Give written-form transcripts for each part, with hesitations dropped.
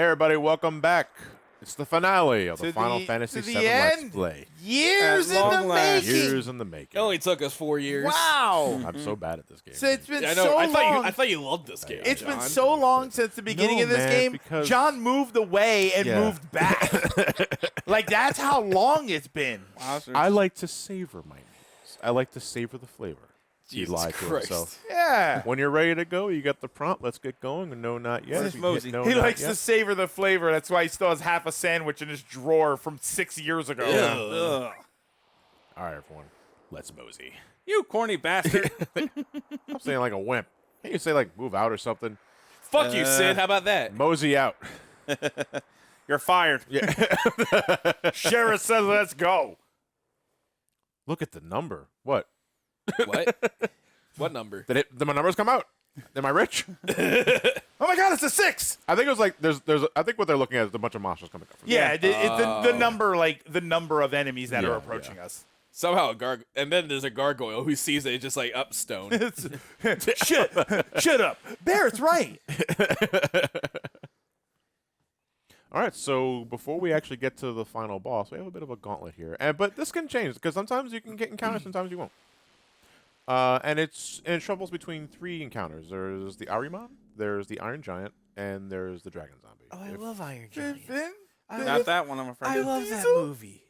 Hey everybody, welcome back. It's the finale of the Final Fantasy VII Let's Play. Years in the making. Years in the making. It only took us 4 years. Wow. I'm so bad at this game. So it's been I so know. long. I thought you loved this game. It's John. been so long since the beginning of this game. because- John moved away and moved back. Like, that's how long it's been. I like to savor my meals. I like to savor the flavor. He Jesus lied to Christ. himself. Yeah. When you're ready to go, you got the prompt. Let's get going. No, not yet. Where's Mosey? No, He not likes yet. to savor the flavor. That's why he still has half a sandwich in his drawer from 6 years ago. Ugh. All right, everyone. Let's mosey. You corny bastard. I'm saying like a wimp. Can't you say like move out or something? Fuck you, Sid. How about that? Mosey out. You're fired. Sheriff says, let's go. Look at the number. What? What? What number? Did my numbers come out? Am I rich? Oh my God, it's a 6. I think it was like there's I think what they're looking at is a bunch of monsters coming up. From Yeah, it's the number, like the number of enemies that Yeah, are approaching us. Somehow a and then there's a gargoyle who sees it just like up stone. Shut up. Barrett's right. All right, so before we actually get to the final boss, we have a bit of a gauntlet here, but this can change because sometimes you can get encounters, sometimes you won't. And it shuffles between 3 encounters. There's the Ahriman, there's the Iron Giant, and there's the Dragon Zombie. Oh, I love Iron Giant. Not that one, I'm afraid. I love that movie.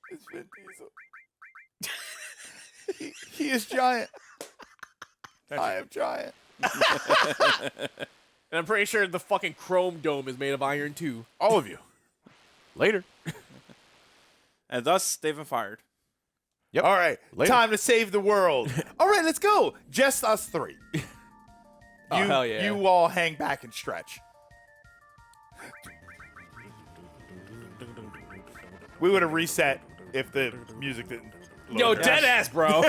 It's Vin Diesel. he is giant. I am giant. And I'm pretty sure the fucking Chrome Dome is made of iron too. All of you. Later. And thus, they've been fired. Yep. All right, Later. time to save the world. All right, let's go. Just us 3. Oh, hell yeah. You all hang back and stretch. We would have reset if the music didn't. Yo, load. dead ass, bro.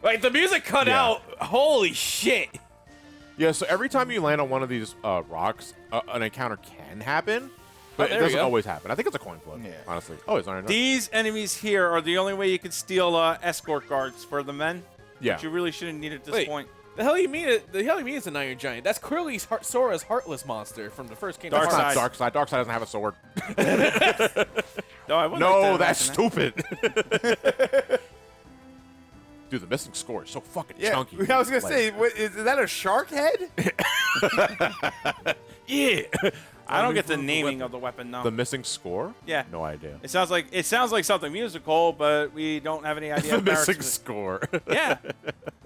Like the music cut Yeah. out. Holy shit. Yeah, so every time you land on one of these rocks, an encounter can happen, but there it we doesn't go. always happen. I think it's a coin flip, Yeah. honestly. Oh, it's Iron Giant. These enemies here are the only way you can steal escort guards for the men. Yeah. Which you really shouldn't need at this Wait. point. The hell you mean? The hell you mean it's an Iron Giant? That's clearly Sora's heartless monster from the first Kingdom Dark That's Hearts. not Side. Dark Side. Dark Side doesn't have a sword. No, I would No, like to that's imagine stupid. Dude, the missing score is so fucking Yeah, chunky. I was gonna Like, say, is that a shark head? yeah. that. I don't get the naming of the weapon, no. The missing score? Yeah. No idea. It sounds like something musical, but we don't have any idea. The of Barrett's missing music. score. Yeah.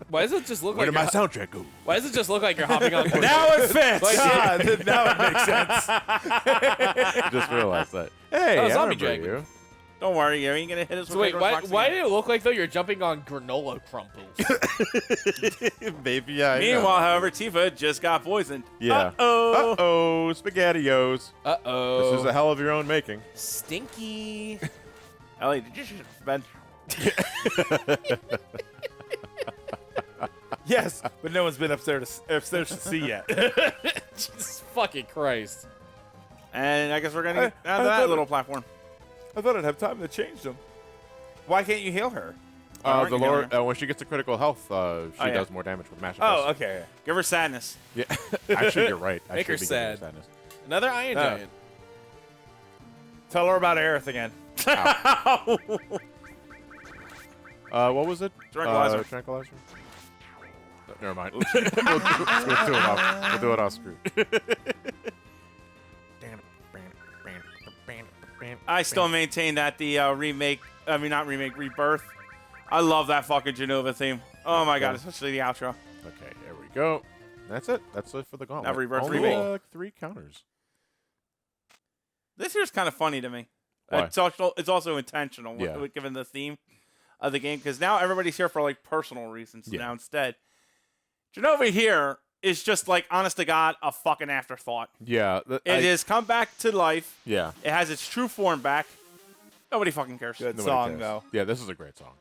Why does it just look Where like did my you're, soundtrack go? Why does it just look like you're hopping on? Now it fits. Like, Ah, now it makes sense. Just realized that. Hey, Oh, I zombie remember dragon. you. Don't worry, you ain't gonna hit us So with wait, why Roxy. did it look like though you're jumping on granola crumples? Maybe, yeah. I know. Meanwhile, however, Tifa just got poisoned. Yeah. Uh-oh. Uh-oh, SpaghettiOs. Uh-oh. This is a hell of your own making. Stinky. Ellie, did you shit Ben? Yes, but no one's been upstairs to see yet. Jesus fucking Christ. And I guess we're gonna get I onto that thought- little platform. I thought I'd have time to change them. Why can't you heal her? Alright, The you Lord, go. when she gets to critical health, she yeah. does more damage with Mash. Oh, okay. Give her sadness. Yeah. Actually, you're right. I Make her should be giving sad. sadness. Another Iron Oh. Giant. Tell her about Aerith again. What was it? Tranquilizer. Tranquilizer? Never mind. we'll do it off. We'll do it off screen. I still maintain that the Rebirth. I love that fucking Jenova theme. Oh my god, especially the outro. Okay, here we go. That's it. That's it for the gauntlet. Now Rebirth Only, remake. like 3 counters. This here's kind of funny to me. Why? It's also intentional, Yeah. given the theme of the game, because now everybody's here for like personal reasons. Yeah. Now instead, Jenova here is just like, honest to God, a fucking afterthought. Yeah. It has come back to life. Yeah. It has its true form back. Nobody fucking cares. Good Nobody song, cares. though. Yeah, this is a great song.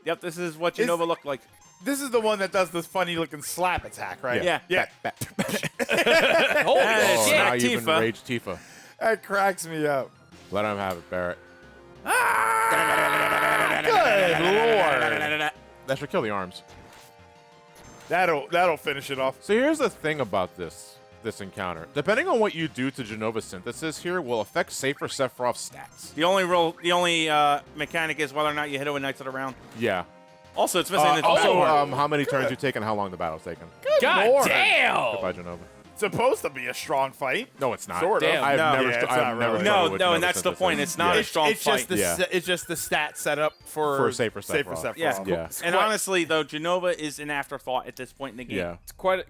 Yep, this is what Jenova looked like. This is the one that does this funny-looking slap attack, right? Yeah. Yeah. Holy Hey, Oh, shit. now you've Tifa. enraged Tifa. That cracks me up. Let him have it, Barrett. Good lord. That should kill the arms. That'll finish it off. So here's the thing about this this encounter. Depending on what you do to Jenova synthesis here will affect Safer Sephiroth's stats. The only mechanic is whether or not you hit it with Knights of the Round. Yeah. Also, it's missing the Also, battle how many turns you take and how long the battle's taken. God Lord. damn! Goodbye, Jenova. It's supposed to be a strong fight. No, it's not. Sort of. Damn. I've No. never, Yeah, it's I've not never really. struggled No, with no, Jenova and that's the synthesis. point. It's not Yeah. a strong It's just fight. the it's just the stat setup for For Safer Safer Sephiroth. Sephiroth. Yeah. Yeah. And honestly, though, Jenova is an afterthought at this point in the game. Yeah. It's quite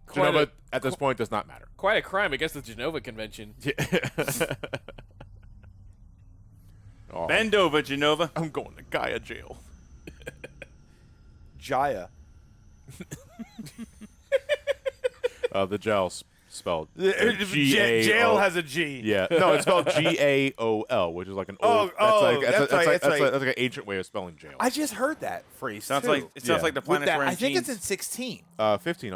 Jenova a, at this point does not matter. quite a crime against the Jenova Convention. Oh, Bend over, Jenova. I'm going to Gaia jail. Jaya. The jail's spelled G-A-O. Jail has a G. Yeah, no, it's spelled G-A-O-L, which is like an old. that's right. That's like an ancient way of spelling jail. I just heard that phrase. Sounds too. like it sounds Yeah. like the With planet that, wearing I think jeans. it's in 16. 14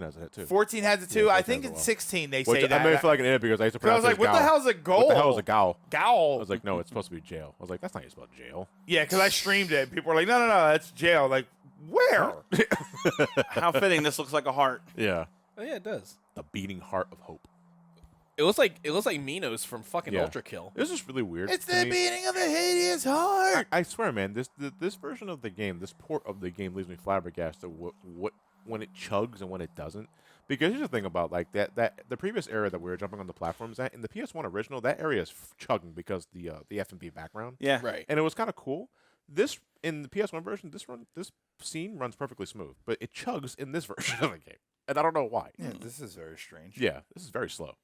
has it too. 14 has it too. Yeah, I 14 think has it in well. 16 they Which say that. I made it feel like an idiot because I used to So I pronounce was like, it what as the Gao. hell's a goal? What the hell is a Gao? Gowl. I was like, no, it's supposed to be jail. I was like, that's not how you spell jail. Yeah, because I streamed it. People were like, no, that's jail. Like, where? How fitting. This looks like a heart. Yeah, Oh yeah, it does. the beating heart of hope. It looks like Minos from fucking Yeah. Ultra Kill. This is really weird. It's to the me. beating of the hideous heart. I swear, man, this version of the game, this port of the game, leaves me flabbergasted. What when it chugs and when it doesn't. Because here's the thing about like that the previous area that we were jumping on the platforms at in the PS1 original, that area is chugging because the FMV background. Yeah. Right. And it was kind of cool. This in the PS1 version, this scene runs perfectly smooth, but it chugs in this version of the game, and I don't know why. Yeah, this is very strange. Yeah, this is very slow.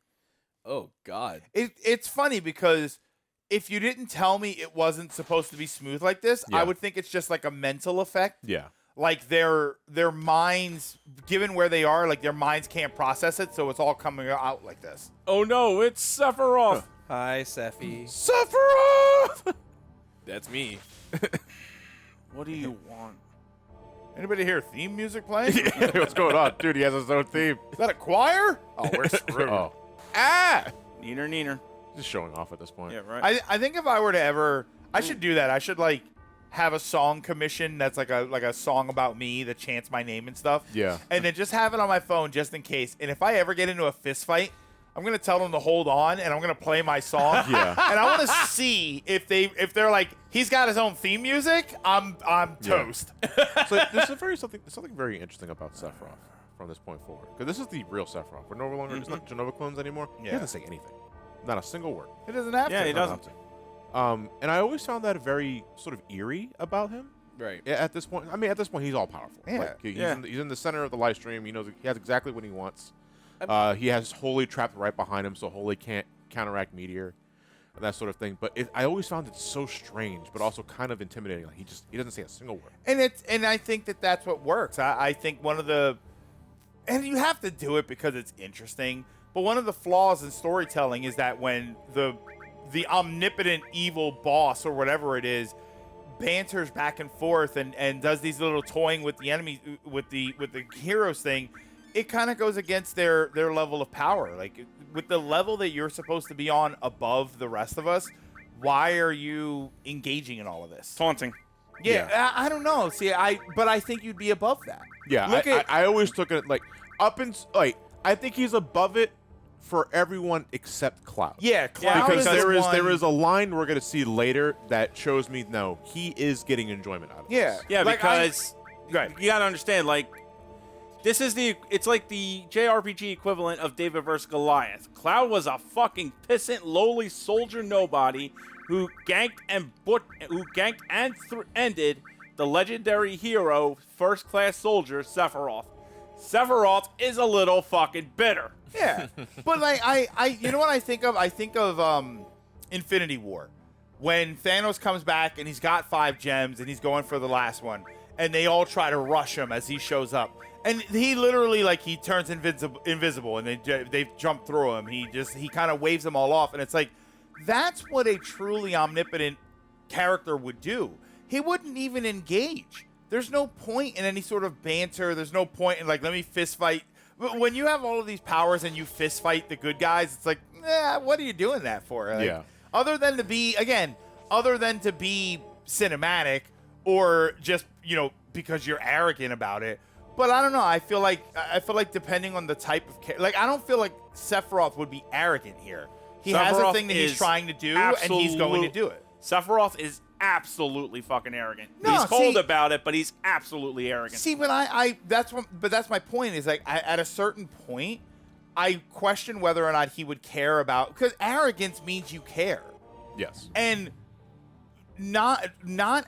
Oh God. It's funny because if you didn't tell me it wasn't supposed to be smooth like this, Yeah. I would think it's just like a mental effect. Yeah, Like their minds, given where they are, like their minds can't process it, so it's all coming out like this. Oh no, it's Sephiroth. Hi, Sephi. Sephiroth. That's me. What do you want? Anybody hear theme music playing? What's going on, dude? He has his own theme. Is that a choir? Oh, we're screwed. Oh, ah! Neener. Just showing off at this point. Yeah, right. I think if I were to ever, I should do that. I should like have a song commission that's like a song about me that chants my name and stuff. Yeah. And then just have it on my phone just in case. And if I ever get into a fist fight, I'm gonna tell them to hold on, and I'm gonna play my song. Yeah. And I want to see if they're like, he's got his own theme music. I'm toast. So there's something very interesting about Sephiroth from this point forward, because this is the real Sephiroth. We're no longer it's not Jenova clones anymore. He Yeah. doesn't say anything, not a single word. It doesn't have Yeah, to. he doesn't. And I always found that very sort of eerie about him. Right. At this point, I mean, at this point, he's all powerful. Yeah. Like, he's, Yeah. he's in the center of the live stream. He knows he has exactly what he wants. He has Holy trapped right behind him, so Holy can't counteract Meteor, and that sort of thing. But I always found it so strange, but also kind of intimidating. Like he doesn't say a single word. And I think that's what works. I think one of the, and you have to do it because it's interesting. But one of the flaws in storytelling is that when the omnipotent evil boss or whatever it is banters back and forth and does these little toying with the enemy with the heroes thing, it kind of goes against their level of power. Like with the level that you're supposed to be on above the rest of us, why are you engaging in all of this? Taunting. Yeah, I don't know. See, but I think you'd be above that. Yeah, Look at I always took it like I think he's above it for everyone except Cloud. yeah, Cloud Because is there one- is a line we're gonna see later that shows me no, he is getting enjoyment out of yeah this. Yeah, Like, because right. you gotta understand, like, it's like the JRPG equivalent of David versus Goliath. Cloud was a fucking pissant, lowly soldier nobody who ganked and ended the legendary hero, first-class soldier Sephiroth. Sephiroth is a little fucking bitter. Yeah, but like I you know what I think of? I think of Infinity War, when Thanos comes back and he's got 5 gems and he's going for the last one, and they all try to rush him as he shows up, and he literally like he turns invisible, and they jump through him. He kind of waves them all off, and it's like that's what a truly omnipotent character would do. He wouldn't even engage. There's no point in any sort of banter. There's no point in like, let me fist fight. When you have all of these powers and you fist fight the good guys, it's like, what are you doing that for? Like, Yeah. Other than to be cinematic or just, because you're arrogant about it. But I don't know. I feel like depending on the type of like, I don't feel like Sephiroth would be arrogant here. He has a Sephiroth thing that he's is trying to do, and he's going to do it. Sephiroth is absolutely fucking arrogant. No, he's cold see- about it, but he's absolutely arrogant. See, but that's my point. Is like at a certain point, I question whether or not he would care about, because arrogance means you care, Yes. and not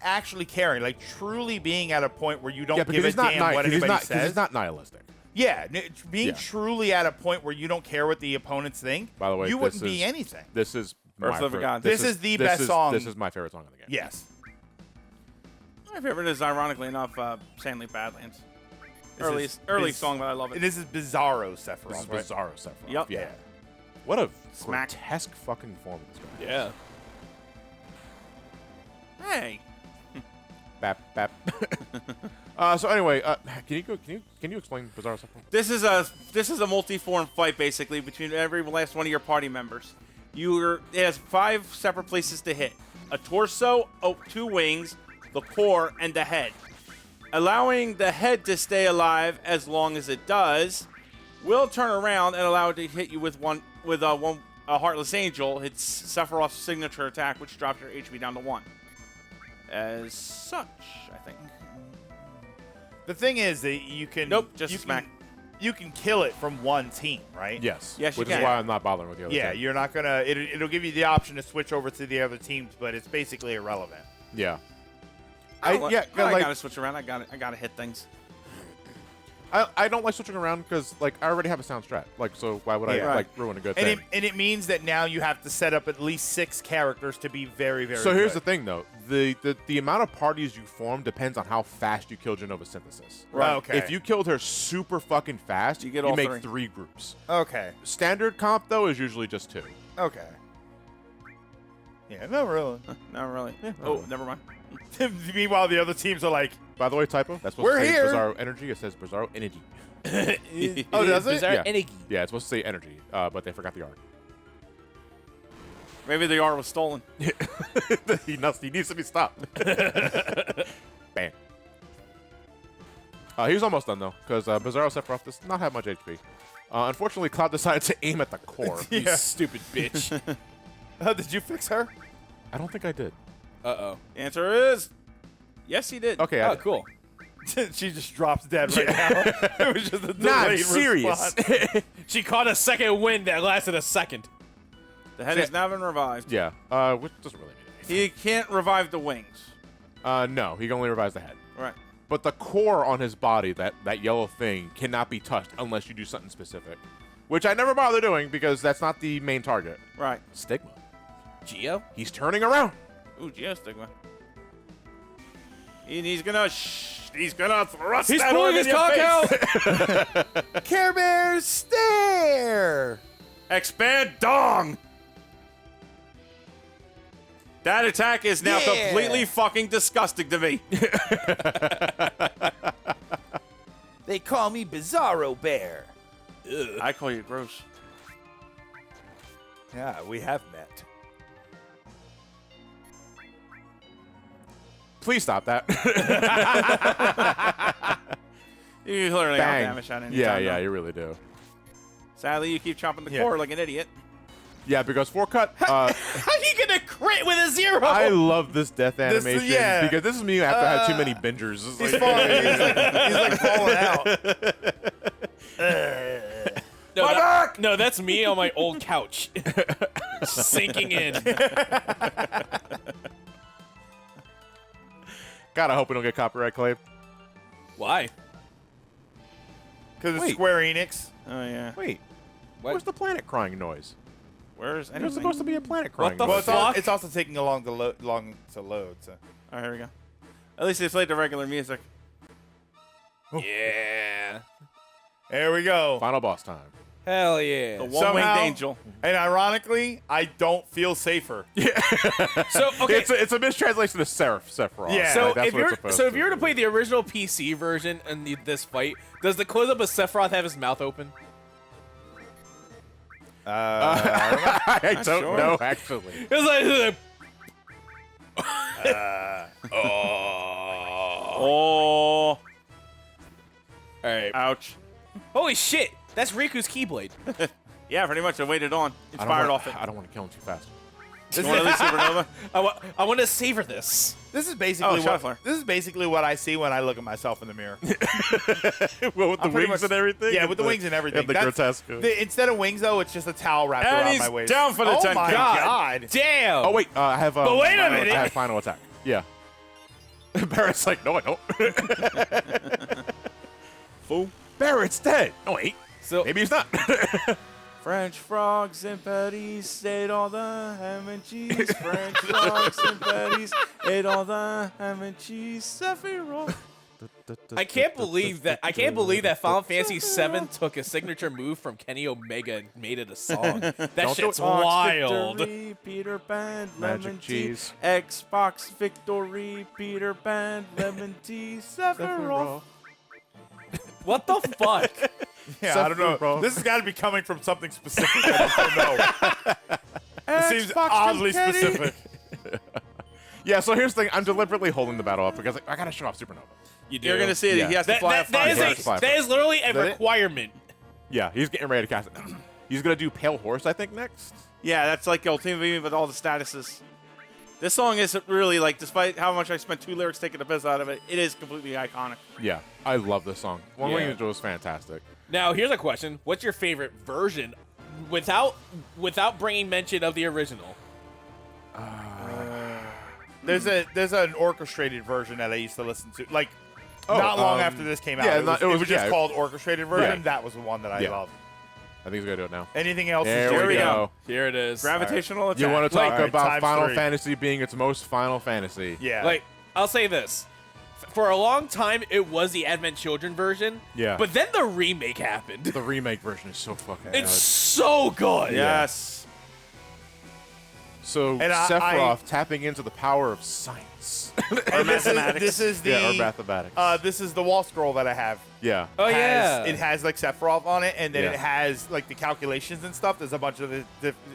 actually caring, like truly being at a point where you don't Yeah, give because a he's not damn what anybody because says. he's not nihilistic. Yeah, being Yeah. truly at a point where you don't care what the opponents think. By the way, you this wouldn't be is- anything. This is Earth my of the favorite- Gods. This is the best song. This is my favorite song in the game. Yes. My favorite is, ironically enough, Sandly Badlands. This Early is song, but I love it. This is Bizarro Sephiroth. This is right? Bizarro Sephiroth. Yep. Yeah. What a Smack. grotesque fucking performance. Guy. Yeah. Hey, Bap bap. So anyway, can you explain Bizarro Sephiroth? this is a multi-form fight basically between every last one of your party members. It has 5 separate places to hit: a torso, 2 wings, the core, and the head. Allowing the head to stay alive as long as it does will turn around and allow it to hit you with a Heartless Angel. It's Sephiroth's signature attack, which drops your HP down to 1. As such, I think. The thing is that you can. Nope, just you smack. You can kill it from one team, right? Yes. Yes, you Which can. is why I'm not bothering with the other. Yeah, team. you're not gonna. It'll give you the option to switch over to the other teams, but it's basically irrelevant. Yeah. I like, gotta switch around. I gotta hit things. I don't like switching around because like I already have a sound strat. Like, so why would I Yeah. like ruin a good And thing? it means that now you have to set up at least 6 characters to be very, very. So here's the good. thing, though: the amount of parties you form depends on how fast you kill Jenova Synthesis. Right. Okay. If you killed her super fucking fast, You get all make three. 3 groups. Okay. Standard comp though is usually just 2. Okay. Yeah. No, really. No, really. Oh, never mind. Meanwhile, the other teams are like, By the way, typo. That's supposed We're to say here. Bizarro Energy. It says Bizarro Energy. Oh, does it? Bizarre Yeah. Energy. Yeah, it's supposed to say Energy, but they forgot the R. Maybe the R was stolen. he needs to be stopped. Bam. He was almost done though, because Bizarro Sephiroth does not have much HP. Unfortunately, Cloud decided to aim at the core. You Yeah. stupid bitch. Did you fix her? I don't think I did. Uh-oh. The answer is yes, he did. Okay. Oh, cool. She just drops dead right now. It was just a Nah, I'm delayed serious. response. She caught a second wind that lasted a second. The head has now been revived. Yeah. Which doesn't really mean anything. He can't revive the wings. No, he can only revives the head. Right. But the core on his body, that yellow thing, cannot be touched unless you do something specific. Which I never bother doing because that's not the main target. Right. Stigma. Geo? He's turning around. Ooh, Geostigma. And he's gonna thrust He's that pulling orb in his your cock face. out! Care Bear stare. Expand dong. That attack is now Yeah. completely fucking disgusting to me. They call me Bizarro Bear. I call you gross. Yeah, we have met. Please stop that. You literally Bang. damage at any Yeah, time. yeah, though. you really do. Sadly, you keep chopping the Yeah. core like an idiot. Yeah, because 4-cut, How you gonna crit with a 0? I love this death animation yeah. because this is me after I had too many bingers. It's He's like- falling. He's like falling out. No, My back! No, that's me on my old couch. Sinking in. God, I hope we don't get copyright claim. Why? Because it's Wait. Square Enix. Oh yeah. Wait, What? where's the planet crying noise? Where's anything? There's supposed to be a planet crying the Well, noise. it's also taking long to load. So. Oh, here we go. At least they played the regular music. Yeah. There we go. Final boss time. Hell yeah. The one-winged Somehow- angel. And ironically, I don't feel safer. So, okay. It's a mistranslation of Sephiroth. Yeah. So Like, that's if what you're it's supposed if you were to be. play the original PC version in this fight, does the close up of Sephiroth have his mouth open? I don't sure. know actually. It's like Oh. All right. Ouch. Holy shit! That's Riku's Keyblade. Yeah, pretty much. I waited on. Inspired off it. I don't want to kill him too fast. You want to leave Supernova? I want to savor this. This is basically shot flare. this is basically what I see when I look at myself in the mirror. Well, with the I'm pretty wings much- and everything. Yeah, with the wings and everything. And the That's- grotesque. Instead of wings, though, it's just a towel wrapped And around he's my waist. down for the oh 10 my count. god! Damn. Oh wait, I have. But wait a final- minute. I have final attack. Yeah. Barrett's like, no, I don't. Fool. Barrett's dead. No, wait. So Maybe he's not. French frogs and patties ate all the ham and cheese. French frogs and patties ate all the ham and cheese. Sephiroth. I can't believe that. I can't believe that Final Fantasy VII took a signature move from Kenny Omega and made it a song. That Don't do shit's it. wild. Victory, Peter Pan, Magic lemon cheese. tea. Xbox victory, Peter Pan, lemon tea, Sephiroth. What the fuck? Yeah, I don't know. Bro. This has got to be coming from something specific. I just don't know. It seems Xbox oddly confetti. specific. Yeah. So here's the thing. I'm deliberately holding the battle up because I gotta show off Supernova. You do. You're gonna see it. Yeah. He has to fly a that is Yeah, a, fly that is literally a That it? requirement. Yeah, he's getting ready to cast it. He's gonna do Pale Horse, I think, next. Yeah, that's like Ultimate Beam with all the statuses. This song isn't really like, despite how much I spent 2 lyrics taking the piss out of it, it is completely iconic. Yeah, I love this song. One Yeah. Wing Angel is fantastic. Now, here's a question: what's your favorite version, without bringing mention of the original? There's an orchestrated version that I used to listen to, like Oh, not long after this came out. yeah, it was just yeah. called orchestrated version. Yeah. That was the one that I Yeah. loved. I think he's gonna do it now. Anything else? There is we Here we go. go. Here it is. Gravitational attack. You want to talk Alright, about times Final 3. Fantasy being its most Final Fantasy? Yeah. Like, I'll say this. For a long time, it was the Advent Children version. Yeah. But then the remake happened. The remake version is so fucking It's good. so good. Yes. So And Sephiroth tapping into the power of science. and mathematics. this is the yeah, or mathematics. this is the wall scroll that I have. yeah. Oh, yeah. It has like Sephiroth on it, and then Yeah. it has like the calculations and stuff. There's a bunch of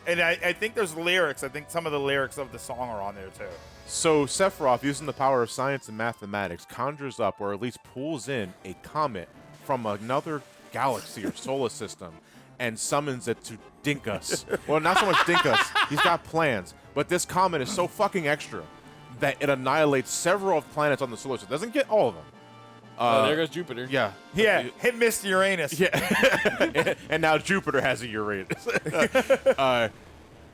and I think there's lyrics. I think some of the lyrics of the song are on there too. So Sephiroth, using the power of science and mathematics, conjures up, or at least pulls in, a comet from another galaxy or solar system and summons it to dink us. Well, not so much dink us. He's got plans. But this comet is so fucking extra that it annihilates several of the planets on the solar system. Doesn't get all of them. Oh, there goes Jupiter. Yeah. Yeah, hit missed Uranus. Yeah. And now Jupiter has a Uranus.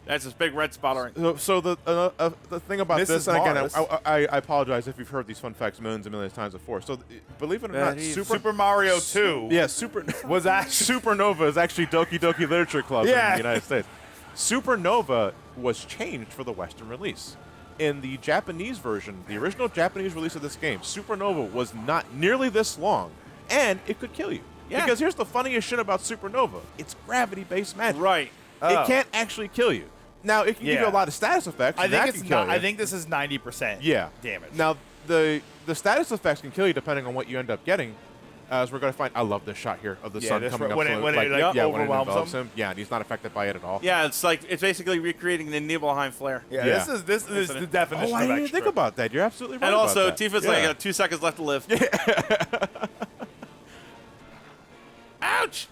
That's this big red spot. So the thing about Mrs. this, and again, Mars. I apologize if you've heard these fun facts millions and millions of times before. So believe it or not, Super Mario 2 yeah, Super was actually Supernova is actually Doki Doki Literature Club in Yeah. the United States. Supernova was changed for the Western release. In the Japanese version, the original Japanese release of this game, Supernova was not nearly this long, and it could kill you. Yeah. Because here's the funniest shit about Supernova: it's gravity-based magic. Right. It can't actually kill you. Now, it can give you a Yeah. lot of status effects. I and think that it's can kill not. you. I think this is 90% Yeah. damage. Now, the status effects can kill you depending on what you end up getting. As we're going to find, I love this shot here of the Yeah, sun this coming right- up. when it- so, when it, like, yeah, when it overwhelms envelops him. him. Yeah, and he's not affected by it at all. Yeah, it's basically recreating the Nibelheim flare. yeah, Yeah. this is the definition Oh, I of didn't extra. think about that. You're absolutely right. And also, about that. Tifa's Yeah. like 2 seconds left to live. Ouch!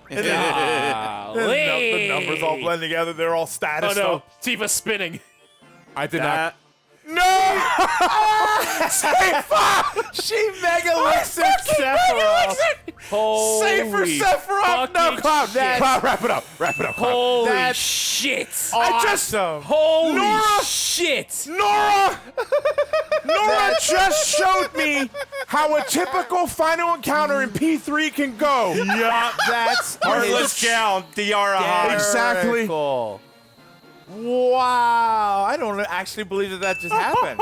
And the numbers all blend together. They're all Oh status. no, Tifa's spinning. I did That- not. She mega looks at Sephiroth. Holy Save for Sephiroth. No, fucking Cloud. shit. Cloud, wrap it up. Wrap it up, Cloud. Holy That's shit! Awesome. Holy Nora! shit! Nora just showed me how a typical final encounter in P3 can go. Yeah, that's Heartless Gal, Diara. Exactly. hysterical. Wow, I don't actually believe that just happened.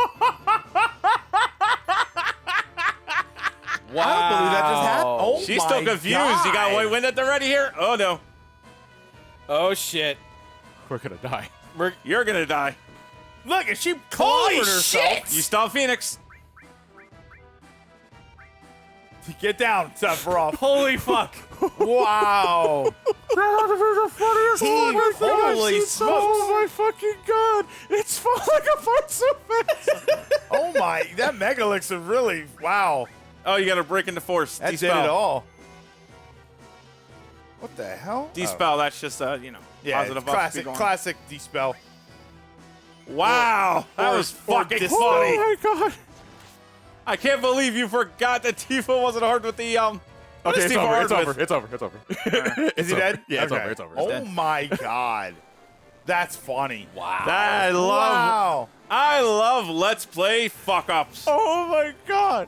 Wow. I don't believe that just happened. Oh She's my still confused. God. You got white wind at the ready here? Oh no. Oh shit. We're gonna die. You're gonna die. Look, and she Holy clobbered herself. shit! You stop Phoenix. Get down, Sephiroth. Holy fuck. Wow. Holy smokes. Oh my fucking god! It's falling apart so fast. Oh my, that Megalix is really, wow. Oh, you got to break into force. That Dispel. did it all. What the hell? Dispel. That's just Yeah, positive buff. classic, Keep going. classic dispel. Wow, that or- was or fucking dispel. funny. Oh my god. I can't believe you forgot that Tifa wasn't hard with the What Okay, is it's Tifa over. hard It's with? over. It's over. It's over. Is he dead? Yeah, it's Okay. over. It's over. Oh It's dead. my god, that's funny. Wow. I love. Wow. I love Let's Play fuck ups. Oh my god.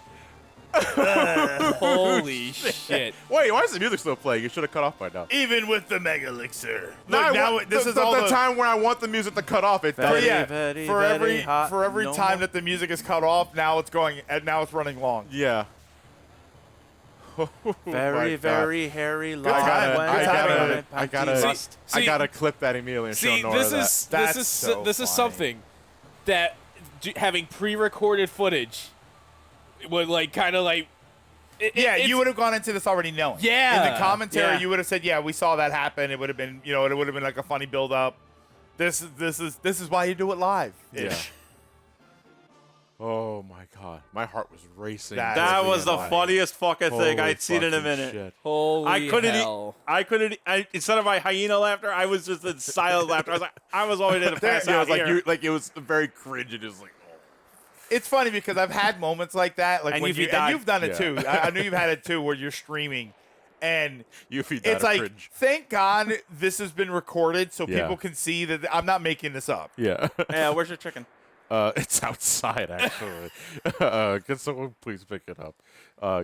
Holy shit. Wait, why is the music still playing? You should have cut off by now. Even with the Mega Elixir. No, Look, I now want- this the, is the, all the time where I want the music to cut off. It Very, does. yeah, very, for very hot. every No time more. that the music is cut off, now it's going and now it's running long. Yeah. Oh my Very, God. very hairy. time. Good time. See- I gotta clip that immediately and See, show Nora this that. is That's so this is funny. something that having pre-recorded footage would like kind of like Yeah, it's- you would have gone into this already knowing. Yeah. In the commentary, Yeah. you would have said, "Yeah, we saw that happen." It would have been, it would have been like a funny build up. This is why you do it live. Yeah. Oh my god, my heart was racing. That That Holy was the fuck. funniest fucking thing. Holy I'd seen in a fucking minute. shit. holy I couldn't. hell. Instead of my hyena laughter, I was just in silent laughter. I was like, I was always going to pass Yeah, it out was here. like it was very cringe and just like. Oh. It's funny because I've had moments like that, like And when you've died. you've done it Yeah. too. I know you've had it too, where you're streaming, and You feed that it's a like, cringe. thank God this has been recorded so Yeah. people can see that I'm not making this up. Yeah. Yeah, where's your chicken? It's outside actually. Can someone please pick it up?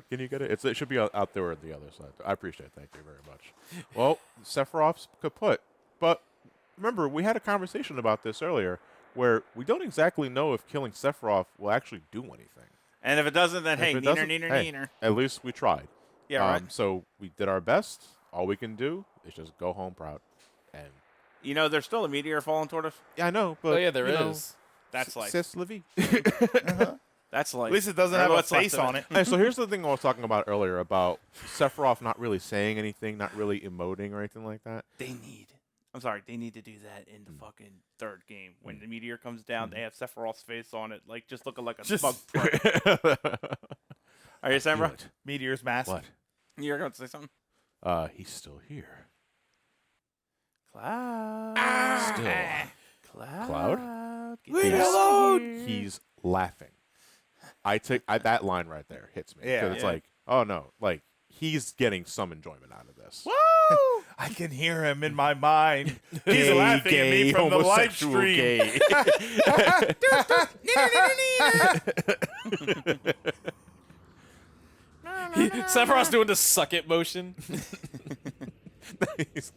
Can you get it? It should be out there on the other side. I appreciate it. Thank you very much. Well, Sephiroth's kaput. But remember, we had a conversation about this earlier where we don't exactly know if killing Sephiroth will actually do anything. And if it doesn't, then hey, If it neener, doesn't, neener, hey, neener. at least we tried. Yeah, right. So we did our best. All we can do is just go home proud. And You know, there's still a meteor falling toward us. yeah, I know, but Oh yeah, there you know, is. That's like. C'est la vie. That's like. At least it doesn't or have a what's left face of on it. Hey, so here's the thing I was talking about earlier about Sephiroth not really saying anything, not really emoting or anything like that. They need. I'm sorry. They need to do that in the fucking third game when the meteor comes down. They have Sephiroth's face on it, like just looking like a Just- smug prick. Are you saying, bro? What? Meteor's massive. What? You're going to say something? He's still here. Cloud. Still. Cloud. Leave me alone. He's laughing. That line right there hits me. 'Cause Yeah. it's Yeah. like, oh no, like he's getting some enjoyment out of this. Woo! I can hear him in my mind. He's Gay, laughing at me gay, from the live homosexual stream. gay. Sephiroth's doing the suck it motion. He's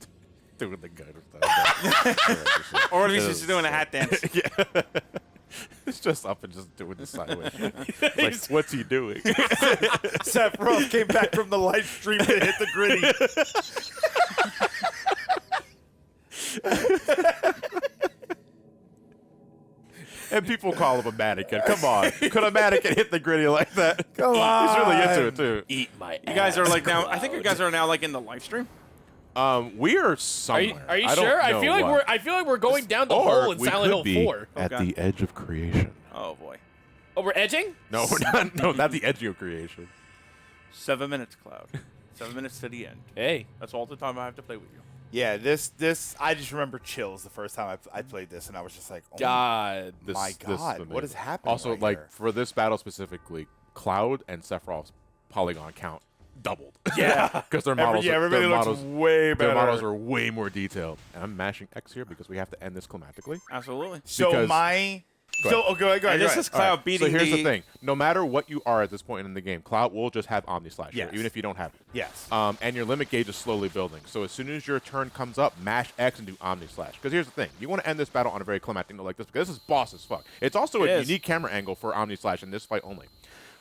doing the gun stuff. Or at least he's doing a hat dance. Yeah. It's just up and just doing the sideways. It's like, what's he doing? Sephiroth came back from the live stream to hit the gritty. And people call him a mannequin. Come on. Could a mannequin hit the gritty like that? Come He's really into on. it, too. Eat my You guys are like now. I think you guys are now like in the live stream. We are Are somewhere. you I don't sure? I know feel like what. I feel like we're going down the Or hole in we Silent could Hill be 4. at Okay. the edge of creation. Oh boy. Oh, we're edging? No, we're not. No, not the edge of creation. 7 minutes, Cloud. 7 minutes to the end. Hey. That's all the time I have to play with you. Yeah, this I just remember chills the first time I played this, and I was just like, oh God. This, My this is God, amazing. what is happening Also, right like here? for this battle specifically, Cloud and Sephiroth's polygon count doubled. Yeah. Because their models, everybody their looks models, way better. their models are way more detailed. And I'm mashing X here because we have to end this climatically. Absolutely. So because- my Go so ahead. oh, go ahead, go ahead. And go this is ahead. Cloud All right, beating so here's the thing: no matter what you are at this point in the game, Cloud will just have Omni Slash, Yes. even if you don't have it. Yes. And your limit gauge is slowly building. So as soon as your turn comes up, mash X and do Omni Slash. Because here's the thing: you want to end this battle on a very climactic note like this because this is boss as fuck. It's also It a is. unique camera angle for Omni Slash in this fight only.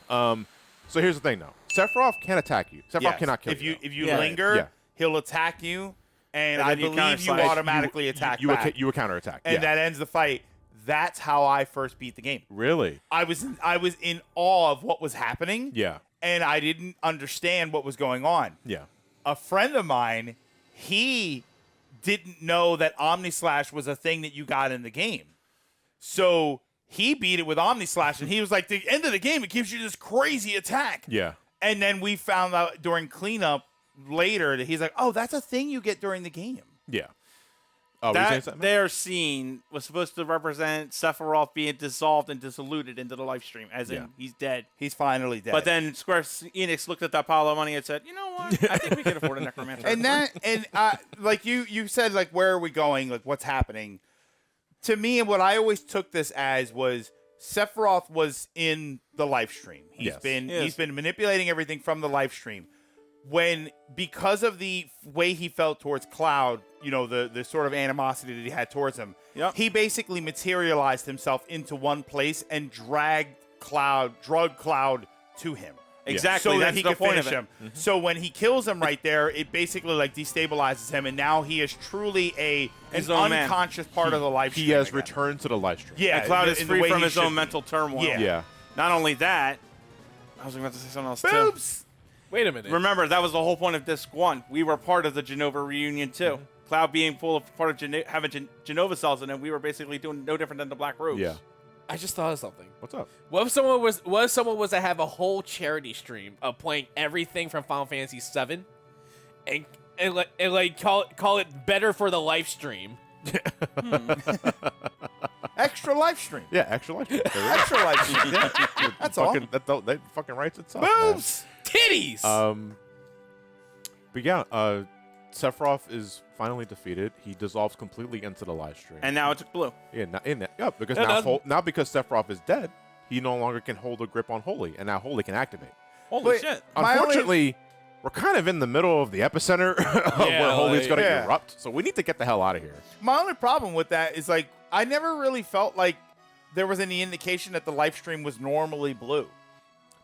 So here's the thing, though: Sephiroth can attack you. Sephiroth Yes. cannot kill if you. you though. if you Yeah. linger, Yeah. he'll attack you, and And I then you believe you counter-slash. automatically attack you back, you would counterattack. and yeah. that ends the fight. That's how I first beat the game. Really? I was in awe of what was happening. Yeah. And I didn't understand what was going on. Yeah. A friend of mine, he didn't know that Omni Slash was a thing that you got in the game. So he beat it with Omni Slash, and he was like, the end of the game, it gives you this crazy attack. Yeah. And then we found out during cleanup later that he's like, oh, that's a thing you get during the game. Yeah. Oh, were you saying That something? their scene was supposed to represent Sephiroth being dissolved and dissoluted into the live stream, as in he's dead. He's finally dead. But then Square Enix looked at that pile of money and said, you know what? I think we can afford a necromancer. and like you said, like, where are we going? Like, what's happening? To me, and what I always took this as was Sephiroth was in the live stream. He's been manipulating everything from the live stream. Because of the way he felt towards Cloud, you know, the sort of animosity that he had towards him, he basically materialized himself into one place and drug Cloud to him. Exactly. So that That's he the could point finish of it. him. So when he kills him right there, it basically like destabilizes him, and now he is truly an His own man. unconscious part of the live stream. He has again. returned to the live stream. Yeah, And Cloud in is the free way from he his should own be. mental turmoil. Yeah. Yeah. Not only that, I was about to say something else too. Boobs. Wait a minute. Remember, that was the whole point of Disc 1. We were part of the Jenova reunion too. Cloud being full of part of having Jenova cells in it, we were basically doing no different than the Black Robes. Yeah. I just thought of something. What's up? What if someone was to have a whole charity stream of playing everything from Final Fantasy VII, and call it better for the live stream? Extra live stream. Yeah, extra live stream. Extra live stream. Yeah. That's all. That fucking writes itself. man. Boobs. Titties. But yeah, Sephiroth is finally defeated. He dissolves completely into the live stream. And now it's blue. Because Yeah, now because Sephiroth is dead, he no longer can hold a grip on Holy, and now Holy can activate. Holy Wait, shit. Unfortunately, we're kind of in the middle of the epicenter of where Holy's going to erupt, so we need to get the hell out of here. My only problem with that is, like, I never really felt like there was any indication that the live stream was normally blue.